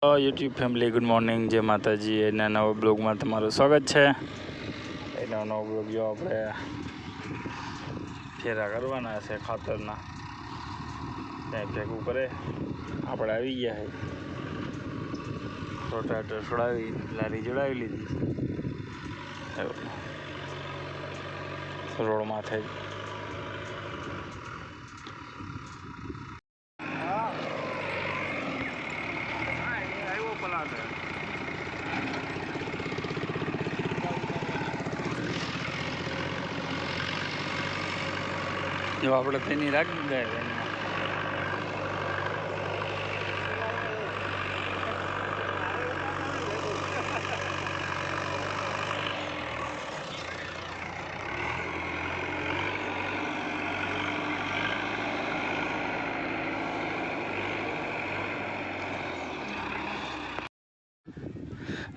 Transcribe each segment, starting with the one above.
YouTube family good morning, જય માતાજી. એના નવા બ્લોગમાં તમારું સ્વાગત છે. એનો નવો બ્લોગ જો આપણે ફેરા કરવાના છે ખાતરના, ત્યાં ભેગું કરે. આપણે આવી ગયા છે, રોટાટર છોડાવી, લારી જોડાવી લીધી રોડ માથે જ. જો આપણે તેની રાખી ગયા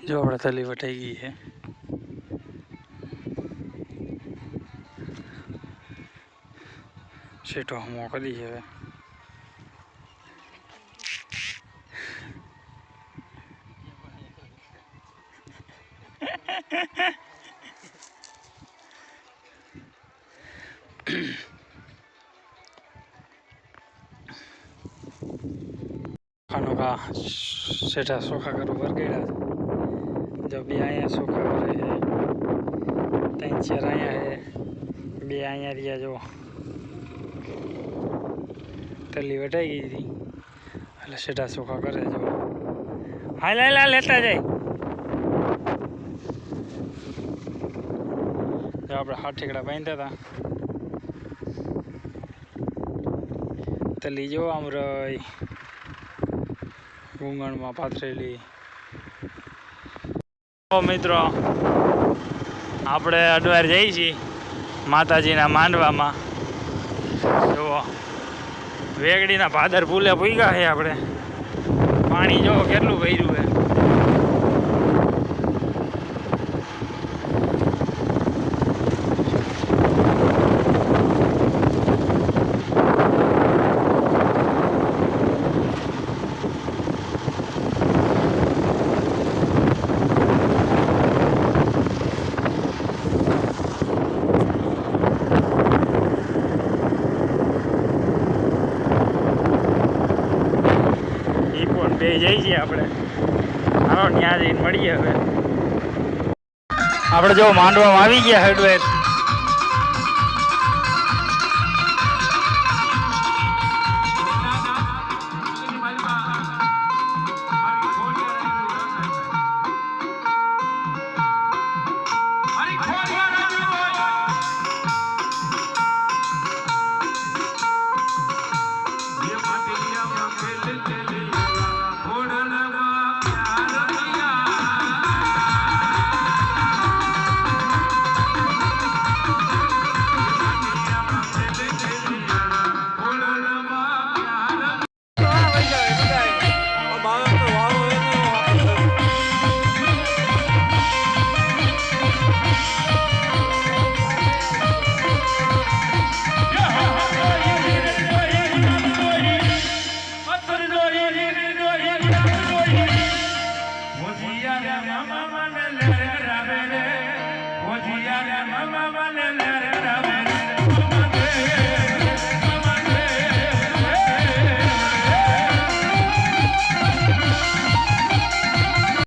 જો આપણે થેલી વટાઈ ગઈ છે. સેટો હમો કરી છે હવે. खानों का सेठा सोखा करो वर्गेड़ा जो भी आया सोखा करे है, तीन चार आया है, बे आया रिया जो तली वटाई गई थी એટલે સેઠા સોખા કરે. જો હા લા લેતા જાય. જો આપણે હાથ ઠેકડા બાંધ્યા હતા, તલી જો આમ રહી ગુંગણમાં પાથરેલી. મિત્રો આપણે અડવાર જઈએ છીએ માતાજીના માંડવામાં. જુઓ વેગડીના ભાદર પુલે પૂગ્યા છે આપણે. પાણી જો કેટલું ભર્યું છે. બે જઈ છીએ આપણે. હાલો ત્યાં જઈને મળીએ. હવે આપણે જો માંડવામાં આવી ગયા હેડવેર.